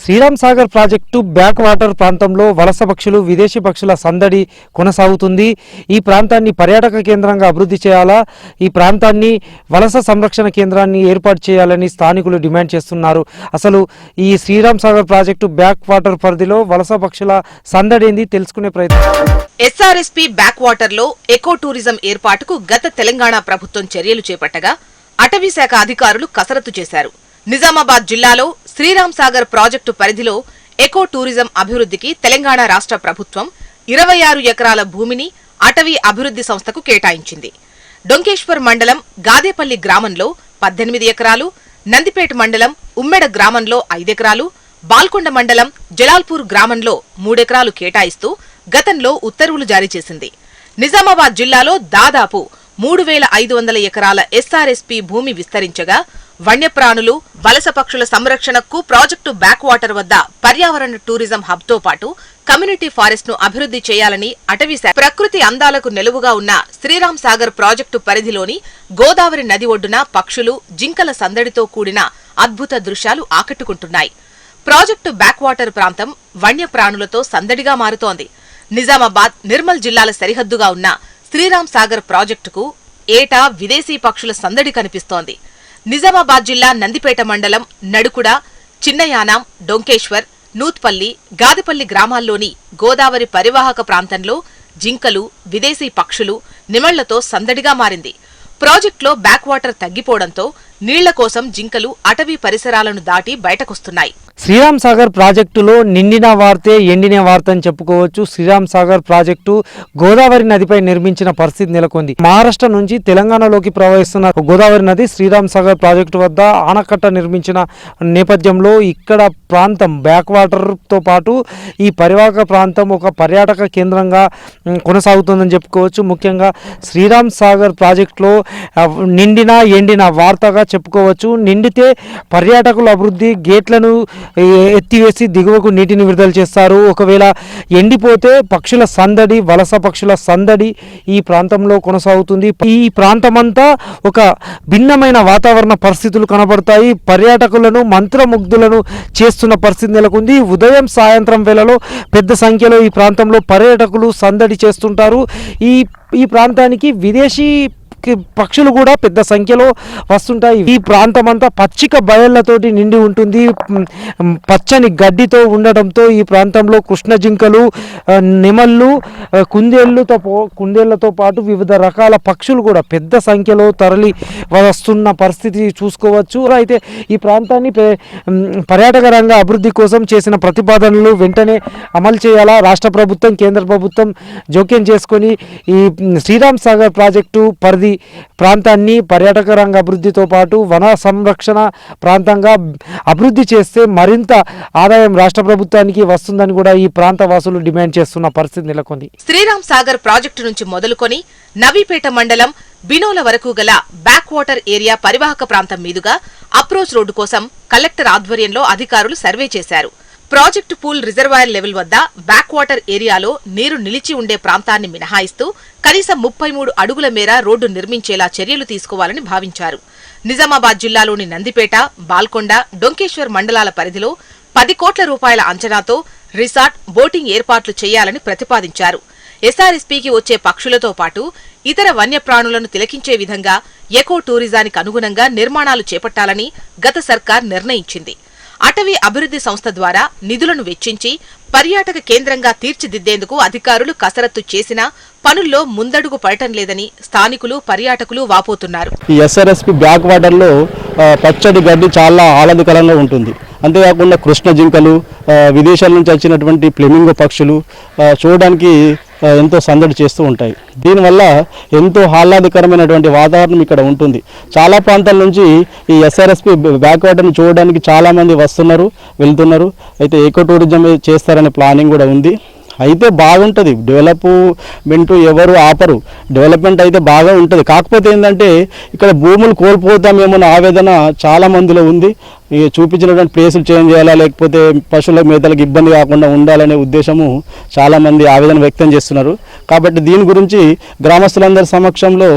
Sriram Sagar project back water ప్రాంతంలో వలస పక్షులు విదేశీ పక్షుల సందడి కొనసాగుతుంది. ఈ ప్రాంతాన్ని పర్యాటక కేంద్రంగా అభివృద్ధి చేయాలా, ఈ ప్రాంతాన్ని వలస సంరక్షణ కేంద్రాన్ని ఏర్పాటు చేయాలని స్థానికులు డిమాండ్ చేస్తున్నారు. అసలు ఈ Sriram Sagar project back water పరిధిలో వలస పక్షుల సందడి ఏంది తెలుసుకునే ప్రయత్నం. ఎస్ఆర్ఎస్పీ బ్యాక్ వాటర్ లో ఎకో టూరిజం ఏర్పాటుకు గత తెలంగాణ ప్రభుత్వం చర్యలు చేపట్టగా అటవీ శాఖ అధికారులు కసరత్తు చేశారు. నిజామాబాద్ జిల్లాలో శ్రీరామ్ సాగర్ ప్రాజెక్టు పరిధిలో ఎకో టూరిజం అభివృద్ధికి తెలంగాణ రాష్ట్ర ప్రభుత్వం 26 ఎకరాల భూమిని అటవీ అభివృద్ధి సంస్థకు కేటాయించింది. డొంకేశ్వర్ మండలం గాదేపల్లి గ్రామంలో 18 ఎకరాలు, నందిపేట మండలం ఉమ్మెడ గ్రామంలో 5 ఎకరాలు, బాల్కొండ మండలం జలాల్పూర్ గ్రామంలో 3 ఎకరాలు కేటాయిస్తూ గతంలో ఉత్తర్వులు జారీ చేసింది. నిజామాబాద్ జిల్లాలో దాదాపు 3500 ఎకరాల ఎస్ఆర్ఎస్పీ భూమి విస్తరించగా వన్యప్రాణులు, వలస పక్షుల సంరక్షణకు ప్రాజెక్టు బ్యాక్ వాటర్ వద్ద పర్యావరణ టూరిజం హబ్ తో పాటు కమ్యూనిటీ ఫారెస్ట్ ను అభివృద్ధి చేయాలని అటవీ శాఖ ప్రకృతి అందాలకు నెలువుగా ఉన్న శ్రీరామ్ సాగర్ ప్రాజెక్టు పరిధిలోని గోదావరి నది ఒడ్డున పక్షులు, జింకల సందడితో కూడిన అద్భుత దృశ్యాలు ఆకట్టుకుంటున్నాయి. ప్రాజెక్టు బ్యాక్ వాటర్ ప్రాంతం వన్యప్రాణులతో సందడిగా మారుతోంది. నిజామాబాద్, నిర్మల్ జిల్లాల సరిహద్దుగా ఉన్న శ్రీరామ్ సాగర్ ప్రాజెక్టుకు ఏటా విదేశీ పక్షుల సందడి కనిపిస్తోంది. నిజామాబాద్ జిల్లా నందిపేట మండలం నడుకుడ, చిన్నయానాం, డొంకేశ్వర్, నూత్పల్లి, గాదిపల్లి గ్రామాల్లోని గోదావరి పరివాహక ప్రాంతంలో జింకలు, విదేశీ పక్షులు, నిమళ్లతో సందడిగా మారింది. ప్రాజెక్టులో బ్యాక్ వాటర్ తగ్గిపోవడంతో నీళ్ల కోసం జింకలు అటవీ పరిసరాలను దాటి బయటకొస్తున్నాయి. శ్రీరామ్ సాగర్ ప్రాజెక్టులో నిండిన వార్తే ఎండిన వార్త అని చెప్పుకోవచ్చు. శ్రీరామ్ సాగర్ ప్రాజెక్టు గోదావరి నదిపై నిర్మించిన పరిస్థితి నెలకొంది. మహారాష్ట్ర నుంచి తెలంగాణలోకి ప్రవహిస్తున్న గోదావరి నది శ్రీరామ్ సాగర్ ప్రాజెక్టు వద్ద ఆనకట్ట నిర్మించిన నేపథ్యంలో ఇక్కడ ప్రాంతం బ్యాక్ వాటర్తో పాటు ఈ పరివాహక ప్రాంతం ఒక పర్యాటక కేంద్రంగా కొనసాగుతుందని చెప్పుకోవచ్చు. ముఖ్యంగా శ్రీరామ్ సాగర్ ప్రాజెక్టులో నిండిన ఎండిన వార్తగా చెప్పుకోవచ్చు. నిండితే పర్యాటకుల అభివృద్ధి, గేట్లను ఎత్తివేసి దిగువకు నీటిని విడుదల చేస్తారు. ఒకవేళ ఎండిపోతే పక్షుల సందడి, వలస పక్షుల సందడి ఈ ప్రాంతంలో కొనసాగుతుంది. ఈ ప్రాంతమంతా ఒక భిన్నమైన వాతావరణ పరిస్థితులు కనబడతాయి. పర్యాటకులను మంత్రముగ్ధులను చేస్తున్న పరిస్థితి నెలకొంది. ఉదయం, సాయంత్రం వేళలో పెద్ద సంఖ్యలో ఈ ప్రాంతంలో పర్యాటకులు సందడి చేస్తుంటారు. ఈ ప్రాంతానికి విదేశీ పక్షులు కూడా పెద్ద సంఖ్యలో వస్తుంటాయి. ఈ ప్రాంతం అంతా పచ్చిక బయళ్లతోటి నిండి ఉంటుంది. పచ్చని గడ్డితో ఉండటంతో ఈ ప్రాంతంలో కృష్ణ జింకలు, నెమళ్ళు, కుందేళ్లతో పాటు వివిధ రకాల పక్షులు కూడా పెద్ద సంఖ్యలో తరలి వస్తున్న పరిస్థితి చూసుకోవచ్చు. అయితే ఈ ప్రాంతాన్ని పర్యాటక రంగ అభివృద్ధి కోసం చేసిన ప్రతిపాదనలు వెంటనే అమలు చేయాలా, రాష్ట్ర ప్రభుత్వం, కేంద్ర ప్రభుత్వం జోక్యం చేసుకొని ఈ శ్రీరామ్ సాగర్ ప్రాజెక్టు పరిధి ప్రాంతాన్ని పర్యాటక రంగ అభివృద్ధితో పాటు వన సంరక్షణ ప్రాంతంగా అభివృద్ధి చేస్తే మరింత ఆదాయం రాష్ట్ర ప్రభుత్వానికి వస్తుందని కూడా ఈ ప్రాంత వాసులు డిమాండ్ చేస్తున్న పరిస్థితి నెలకొంది. శ్రీరామ్ సాగర్ ప్రాజెక్టు నుంచి మొదలుకొని నవీపేట మండలం బినోల వరకు గల బ్యాక్ వాటర్ ఏరియా పరివాహక ప్రాంతం మీదుగా అప్రోచ్ రోడ్డు కోసం కలెక్టర్ ఆధ్వర్యంలో అధికారులు సర్వే చేశారు. ప్రాజెక్టు పూల్ రిజర్వాయర్ లెవెల్ వద్ద బ్యాక్ వాటర్ ఏరియాలో నీరు నిలిచి ఉండే ప్రాంతాన్ని మినహాయిస్తూ కనీసం 33 అడుగుల మేర రోడ్డు నిర్మించేలా చర్యలు తీసుకోవాలని భావించారు. నిజామాబాద్ జిల్లాలోని నందిపేట, బాల్కొండ, డొంకేశ్వర్ మండలాల పరిధిలో 10 కోట్ల రూపాయల అంచనాతో రిసార్ట్, బోటింగ్ ఏర్పాట్లు చేయాలని ప్రతిపాదించారు. ఎస్ఆర్ఎస్పీకి వచ్చే పక్షులతో పాటు ఇతర వన్యప్రాణులను తిలకించే విధంగా ఎకో టూరిజానికి అనుగుణంగా నిర్మాణాలు చేపట్టాలని గత సర్కార్ నిర్ణయించింది. అటవీ అభివృద్ధి సంస్థ ద్వారా నిధులను వెచ్చించి పర్యాటక కేంద్రంగా తీర్చిదిద్దేందుకు అధికారులు కసరత్తు చేసినా పనుల్లో ముందడుగు పడటం లేదని స్థానికులు, పర్యాటకులు వాపోతున్నారు. ఈ ఎస్ఆర్ఎస్పీ బ్యాక్ వాటర్ లో పచ్చడి గడ్డి చాలా ఆహ్లాదకరంగా ఉంటుంది. అంతేకాకుండా కృష్ణ జింకలు, విదేశాల నుంచి వచ్చినటువంటి ఫ్లెమింగో పక్షులు చూడడానికి ఎంతో సందడి చేస్తూ ఉంటాయి. దీనివల్ల ఎంతో ఆహ్లాదకరమైనటువంటి వాతావరణం ఇక్కడ ఉంటుంది. చాలా ప్రాంతాల నుంచి ఈ ఎస్ఆర్ఎస్పీ బ్యాక్ వాటర్ని చూడడానికి చాలామంది వస్తున్నారు, వెళ్తున్నారు. అయితే ఎకో టూరిజం చేస్తారనే ప్లానింగ్ కూడా ఉంది. అయితే బాగుంటుంది డెవలప్మెంట్, ఎవరు ఆపరు, డెవలప్మెంట్ అయితే బాగా ఉంటుంది. కాకపోతే ఏంటంటే ఇక్కడ భూములు కోల్పోతామేమో ఆవేదన చాలా మందిలో ఉంది. చూపించినటువంటి ప్లేసులు చేంజ్ చేయాలా, లేకపోతే పశువుల మేతలకు ఇబ్బంది కాకుండా ఉండాలనే ఉద్దేశము చాలామంది ఆవేదన వ్యక్తం చేస్తున్నారు. కాబట్టి దీని గురించి గ్రామస్తులందరి సమక్షంలో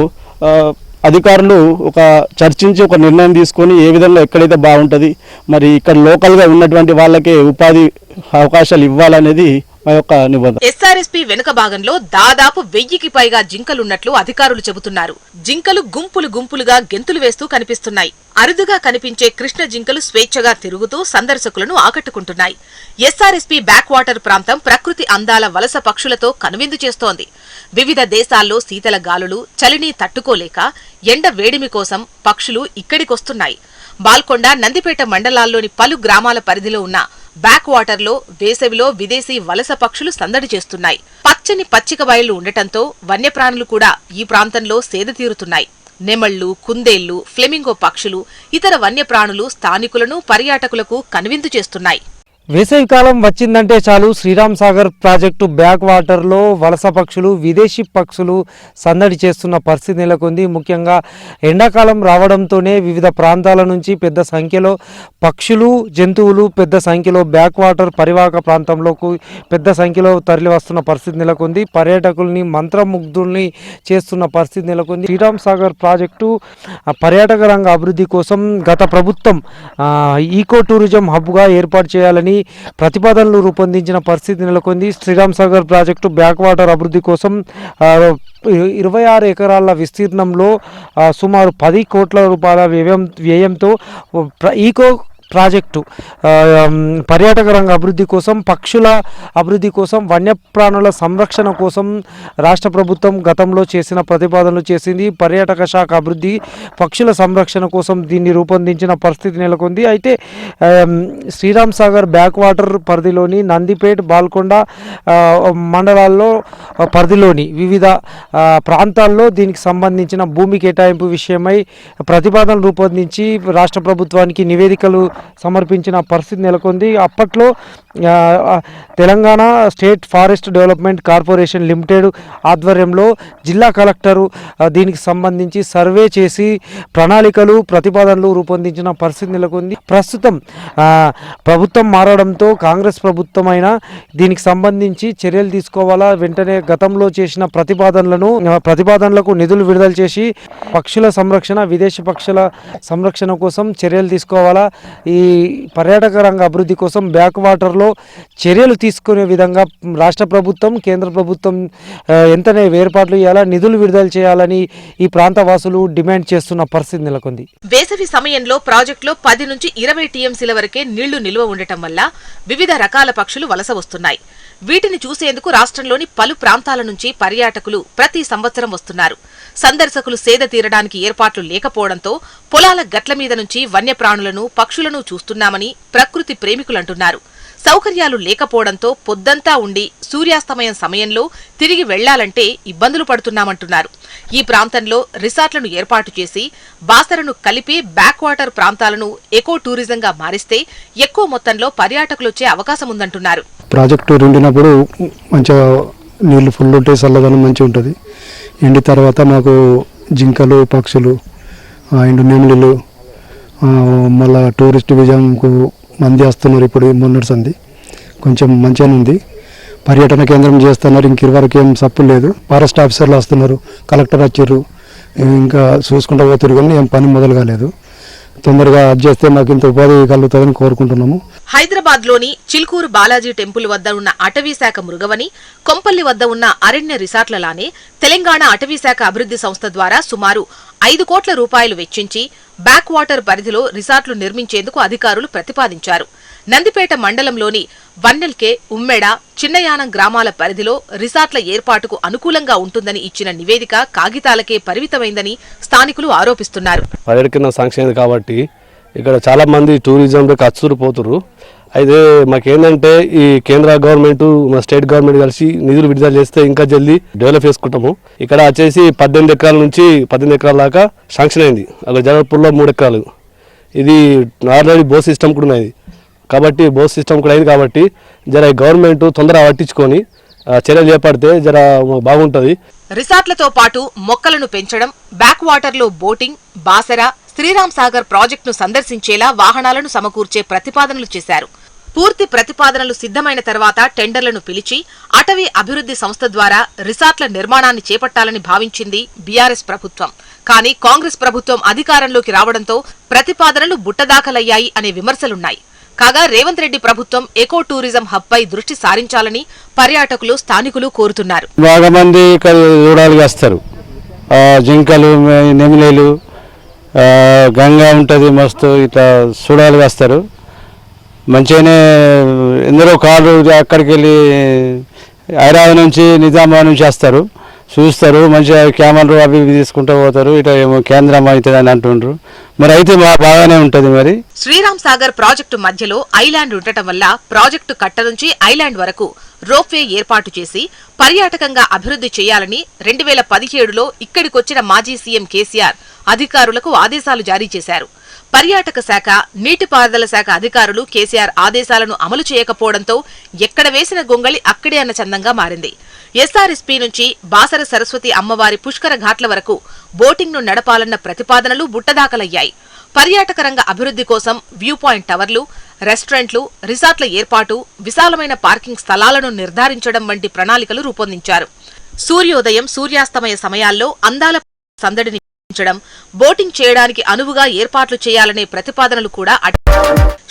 అధికారులు ఒక చర్చించి ఒక నిర్ణయం తీసుకొని ఏ విధంగా ఎక్కడైతే బాగుంటుంది, మరి ఇక్కడ లోకల్గా ఉన్నటువంటి వాళ్ళకే ఉపాధి అవకాశాలు ఇవ్వాలనేది మా యొక్క నిబంధన. ఎస్ఆర్ఎస్పీ వెనుక భాగంలో దాదాపు 1000కి పైగా జింకలున్నట్లు అధికారులు చెబుతున్నారు. జింకలు గుంపులు గుంపులుగా గెంతులు వేస్తూ కనిపిస్తున్నాయి. అరుదుగా కనిపించే కృష్ణ జింకలు స్వేచ్ఛగా తిరుగుతూ సందర్శకులను ఆకట్టుకుంటున్నాయి. ఎస్ఆర్ఎస్పీ బ్యాక్ వాటర్ ప్రాంతం ప్రకృతి అందాల వలస పక్షులతో కనువిందు చేస్తోంది. వివిధ దేశాల్లో శీతల గాలులు చలిని తట్టుకోలేక ఎండ వేడిమి కోసం పక్షులు ఇక్కడికొస్తున్నాయి. బాల్కొండ, నందిపేట మండలాల్లోని పలు గ్రామాల పరిధిలో ఉన్న బ్యాక్ వాటర్లో వేసవిలో విదేశీ వలస పక్షులు సందడి చేస్తున్నాయి. పచ్చని పచ్చిక బయళ్లు ఉండటంతో వన్యప్రాణులు కూడా ఈ ప్రాంతంలో సేద తీరుతున్నాయి. నెమళ్లు, కుందేళ్లు, ఫ్లెమింగో పక్షులు, ఇతర వన్యప్రాణులు స్థానికులను, పర్యాటకులకు కనువిందు చేస్తున్నాయి. వేసవికాలం వచ్చిందంటే చాలు శ్రీరామ్ సాగర్ ప్రాజెక్టు బ్యాక్ వాటర్లో వలస పక్షులు, విదేశీ పక్షులు సందడి చేస్తున్న పరిస్థితి నెలకొంది. ముఖ్యంగా ఎండాకాలం రావడంతోనే వివిధ ప్రాంతాల నుంచి పెద్ద సంఖ్యలో పక్షులు, జంతువులు పెద్ద సంఖ్యలో బ్యాక్ వాటర్ పరివాహక ప్రాంతంలోకి పెద్ద సంఖ్యలో తరలి వస్తున్న పరిస్థితి నెలకొంది. పర్యాటకుల్ని మంత్రముగ్ధుల్ని చేస్తున్న పరిస్థితి నెలకొంది. శ్రీరామ్ సాగర్ ప్రాజెక్టు పర్యాటక రంగ అభివృద్ధి కోసం గత ప్రభుత్వం ఈకో టూరిజం హబ్గా ఏర్పాటు చేయాలని ప్రతిపాదనలు రూపొందించిన పరిస్థితి నెలకొంది. Sriram Sagar project back water అభివృద్ధి కోసం 26 ఎకరాల విస్తీర్ణంలో సుమారు 10 కోట్ల రూపాయల వ్యయంతో ఈకో ప్రాజెక్టు పర్యాటక రంగ అభివృద్ధి కోసం, పక్షుల అభివృద్ధి కోసం, వన్యప్రాణుల సంరక్షణ కోసం రాష్ట్ర ప్రభుత్వం గతంలో చేసిన ప్రతిపాదనలు చేసింది. పర్యాటక శాఖ అభివృద్ధి, పక్షుల సంరక్షణ కోసం దీన్ని రూపొందించిన పరిస్థితి నెలకొంది. అయితే శ్రీరామ్ సాగర్ బ్యాక్ వాటర్ పరిధిలోని నందిపేట్, బాల్కొండ మండలాల్లో పరిధిలోని వివిధ ప్రాంతాల్లో దీనికి సంబంధించిన భూమి కేటాయింపు విషయమై ప్రతిపాదనలు రూపొందించి రాష్ట్ర ప్రభుత్వానికి నివేదికలు సమర్పించిన పరిస్థితి నెలకొంది. అప్పట్లో Telangana state forest development corporation limited ఆధ్వర్యంలో జిల్లా కలెక్టరు దీనికి సంబంధించి సర్వే చేసి ప్రణాళికలు, ప్రతిపాదనలు రూపొందించిన పరిస్థితి నెలకొంది. ప్రస్తుతం ప్రభుత్వం మారడంతో కాంగ్రెస్ ప్రభుత్వం అయినా దీనికి సంబంధించి చర్యలు తీసుకోవాలా, వెంటనే గతంలో చేసిన ప్రతిపాదనలకు నిధులు విడుదల చేసి పక్షుల సంరక్షణ, విదేశీ పక్షుల సంరక్షణ కోసం చర్యలు తీసుకోవాలా, ఈ పర్యాటక రంగ అభివృద్ధి కోసం బ్యాక్ వాటర్లో చర్యలు తీసుకునే విధంగా రాష్ట్ర ప్రభుత్వం, కేంద్ర ప్రభుత్వం ఎంతనే ఏర్పాట్లు చేయాలా, నిధులు విడుదల చేయాలని ఈ ప్రాంత వాసులు డిమాండ్ చేస్తున్న పరిస్థితి నెలకొంది. వేసవి సమయంలో ప్రాజెక్టులో 10 నుంచి 20 టీఎంసీల వరకే నీళ్లు నిల్వ ఉండటం వల్ల వివిధ రకాల పక్షులు వలస వస్తున్నాయి. వీటిని చూసేందుకు రాష్ట్రంలోని పలు ప్రాంతాల నుంచి పర్యాటకులు ప్రతి సంవత్సరం వస్తున్నారు. సందర్శకులు సేద తీరడానికి ఏర్పాట్లు లేకపోవడంతో పొలాల గట్ల మీద నుంచి వన్యప్రాణులను, పక్షులను చూస్తున్నామని ప్రకృతి ప్రేమికులంటున్నారు. సౌకర్యాలు లేకపోవడంతో పొద్దంతా ఉండి సూర్యాస్తమయం సమయంలో తిరిగి వెళ్లాలంటే ఇబ్బందులు పడుతున్నామంటున్నారు. ఈ ప్రాంతంలో రిసార్ట్లను ఏర్పాటు చేసి బాసరను కలిపి బ్యాక్ వాటర్ ప్రాంతాలను ఎకో టూరిజంగా మారిస్తే ఎక్కువ మొత్తంలో పర్యాటకులొచ్చే అవకాశం ఉందంటున్నారు. ప్రాజెక్టు నిండినప్పుడు మంచిగా నీళ్లు ఫుల్ ఉంటాయి, చల్లదనం మంచిగా ఉంటుంది. ఎండి తర్వాత మాకు జింకలు, పక్షులు, ఎండు నెమలిలు, మళ్ళీ టూరిస్ట్ విజయంకు మంది వస్తున్నారు. ఇప్పుడు మొన్నటి సంది కొంచెం మంచిగానే ఉంది. పర్యటన కేంద్రం చేస్తున్నారు. ఇంక వరకు ఏం సప్పు లేదు. ఫారెస్ట్ ఆఫీసర్లు వస్తున్నారు, కలెక్టర్ వచ్చారు, ఇంకా చూసుకుంటూ పోతున్నారు. కానీ ఏం పని మొదలు కాలేదు. తొందరగా అది చేస్తే మాకు ఇంత ఉపాధి కలుగుతుందని కోరుకుంటున్నాము. హైదరాబాద్ లోని చిల్కూరు బాలాజీ టెంపుల్ వద్ద ఉన్న అటవీశాఖ మృగవని, కొంపల్లి వద్ద ఉన్న అరణ్య రిసార్ట్లలానే తెలంగాణ అటవీశాఖ అభివృద్ధి సంస్థ ద్వారా సుమారు 5 కోట్ల రూపాయలు వెచ్చించి బ్యాక్ వాటర్ పరిధిలో రిసార్ట్లు నిర్మించేందుకు అధికారులు ప్రతిపాదించారు. నందిపేట మండలంలోని వన్నెల్కే, ఉమ్మెడ, చిన్నయానం గ్రామాల పరిధిలో రిసార్ట్ల ఏర్పాటుకు అనుకూలంగా ఉంటుందని ఇచ్చిన నివేదిక కాగితాలకే పరిమితమైందని స్థానికులు ఆరోపిస్తున్నారు. కాబట్టి ఇక్కడ చాలా మంది టూరిజంలో ఖర్చులు పోతున్నారు. అయితే మాకేంటంటే ఈ కేంద్ర గవర్నమెంట్, మా స్టేట్ గవర్నమెంట్ కలిసి నిధులు విడుదల చేస్తే ఇంకా జల్దీ డెవలప్ చేసుకుంటాము. ఇక్కడ వచ్చేసి 18 ఎకరాల నుంచి 18 ఎకరాల దాకా శాంక్షన్ అయింది. అక్కడ జగపూర్లో 3 ఎకరాలు. ఇది ఆల్రెడీ బోస్ సిస్టమ్ కూడా ఉన్నది కాబట్టి, బోస్ సిస్టమ్ కూడా అయింది కాబట్టి జర గవర్నమెంట్ తొందరగా పట్టించుకొని చర్యలు చేపడితే జర బాగుంటుంది. రిసార్ట్లతో పాటు మొక్కలను పెంచడం, బ్యాక్ వాటర్లో బోటింగ్, బాసర, శ్రీరామ్ సాగర్ ప్రాజెక్టును సందర్శించేలా వాహనాలను సమకూర్చే ప్రతిపాదనలు చేశారు. పూర్తి ప్రతిపాదనలు సిద్ధమైన తర్వాత టెండర్లను పిలిచి అటవీ అభివృద్ధి సంస్థ ద్వారా రిసార్ట్ల నిర్మాణాన్ని చేపట్టాలని భావించింది బీఆర్ఎస్ ప్రభుత్వం. కానీ కాంగ్రెస్ ప్రభుత్వం అధికారంలోకి రావడంతో ప్రతిపాదనలు బుట్టదాఖలయ్యాయి అనే విమర్శలున్నాయి. కాగా రేవంత్ రెడ్డి ప్రభుత్వం ఎకో టూరిజం హబ్ పై దృష్టి సారించాలని పర్యాటకులు, స్థానికులు కోరుతున్నారు. బాగా మంది ఇక్కడ చూడాలిగా వస్తారు. జింకలు, నెమిలీలు, గంగా ఉంటుంది మస్తు, ఇట్లా చూడాలిగా వస్తారు. మంచిగానే ఎందరో కార్లు అక్కడికి వెళ్ళి హైదరాబాద్ నుంచి, నిజామాబాద్ నుంచి వస్తారు, చూస్తారు, మంచిగా కెమెరాలు అవి ఇవి తీసుకుంటూ పోతారు. ఇట్లా ఏమో కేంద్రం అవుతుంది అని అంటుండ్రు. మరి అయితే బాగానే ఉంటుంది. మరి శ్రీరామ్ సాగర్ ప్రాజెక్టు మధ్యలో ఐలాండ్ ఉండటం వల్ల ప్రాజెక్టు కట్ట నుంచి ఐలాండ్ వరకు రోప్వే ఏర్పాటు చేసి పర్యాటకంగా అభివృద్ధి చేయాలని 2017లో ఇక్కడికొచ్చిన మాజీ సీఎం కేసీఆర్ అధికారులకు ఆదేశాలు జారీ చేశారు. పర్యాటక శాఖ, నీటిపారుదల శాఖ అధికారులు కేసీఆర్ ఆదేశాలను అమలు చేయకపోవడంతో ఎక్కడ వేసిన గొంగళి అక్కడే అన్న చందంగా మారింది. ఎస్ఆర్ఎస్పీ నుంచి బాసర సరస్వతి అమ్మవారి పుష్కర ఘాట్ల వరకు బోటింగ్ను నడపాలన్న ప్రతిపాదనలు బుట్టదాఖలయ్యాయి. పర్యాటక రంగ అభివృద్ధి కోసం వ్యూ పాయింట్ టవర్లు, రెస్టారెంట్లు, రిసార్ట్ల ఏర్పాటు, విశాలమైన పార్కింగ్ స్థలాలను నిర్ధారించడం వంటి ప్రణాళికలు రూపొందించారు. సూర్యోదయం, సూర్యాస్తమయ సమయాల్లో అందాల సందడిని బోటింగ్ చేయడానికి అనువుగా ఏర్పాట్లు చేయాలనే ప్రతిపాదనలు కూడా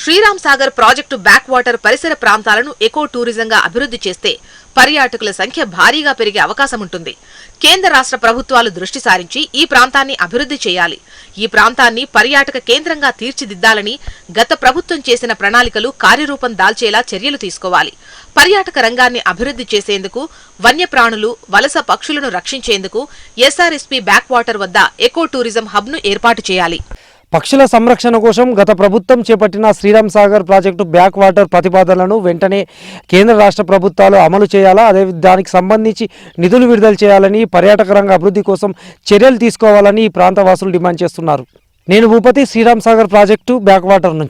Sriram Sagar project back water పరిసర ప్రాంతాలను ఎకో టూరిజంగా అభివృద్ధి చేస్తే పర్యాటకుల సంఖ్య భారీగా పెరిగే అవకాశం ఉంటుంది. కేంద్ర రాష్ట్ర ప్రభుత్వాలు దృష్టి సారించి ఈ ప్రాంతాన్ని అభివృద్ధి చేయాలి. ఈ ప్రాంతాన్ని పర్యాటక కేంద్రంగా తీర్చిదిద్దాలని గత ప్రభుత్వం చేసిన ప్రణాళికలు కార్యరూపం దాల్చేలా చర్యలు తీసుకోవాలి. పర్యాటక రంగాన్ని అభివృద్ధి చేసేందుకు, వన్యప్రాణులు, వలస పక్షులను రక్షించేందుకు ఎస్ఆర్ఎస్పీ బ్యాక్ వాటర్ వద్ద ఎకో టూరిజం హబ్ను ఏర్పాటు చేయాలి. పక్షుల సంరక్షణ కోసం గత ప్రభుత్వం చేపట్టిన Sriram Sagar project back water ప్రతిపాదనలను వెంటనే కేంద్ర రాష్ట్ర ప్రభుత్వాలు అమలు చేయాలా, అదే దానికి సంబంధించి నిధులు విడుదల చేయాలని, పర్యాటక రంగ అభివృద్ధి కోసం చర్యలు తీసుకోవాలని ఈ ప్రాంత వాసులు డిమాండ్ చేస్తున్నారు. నేను Bhupathi, Sriram Sagar project back water నుంచి.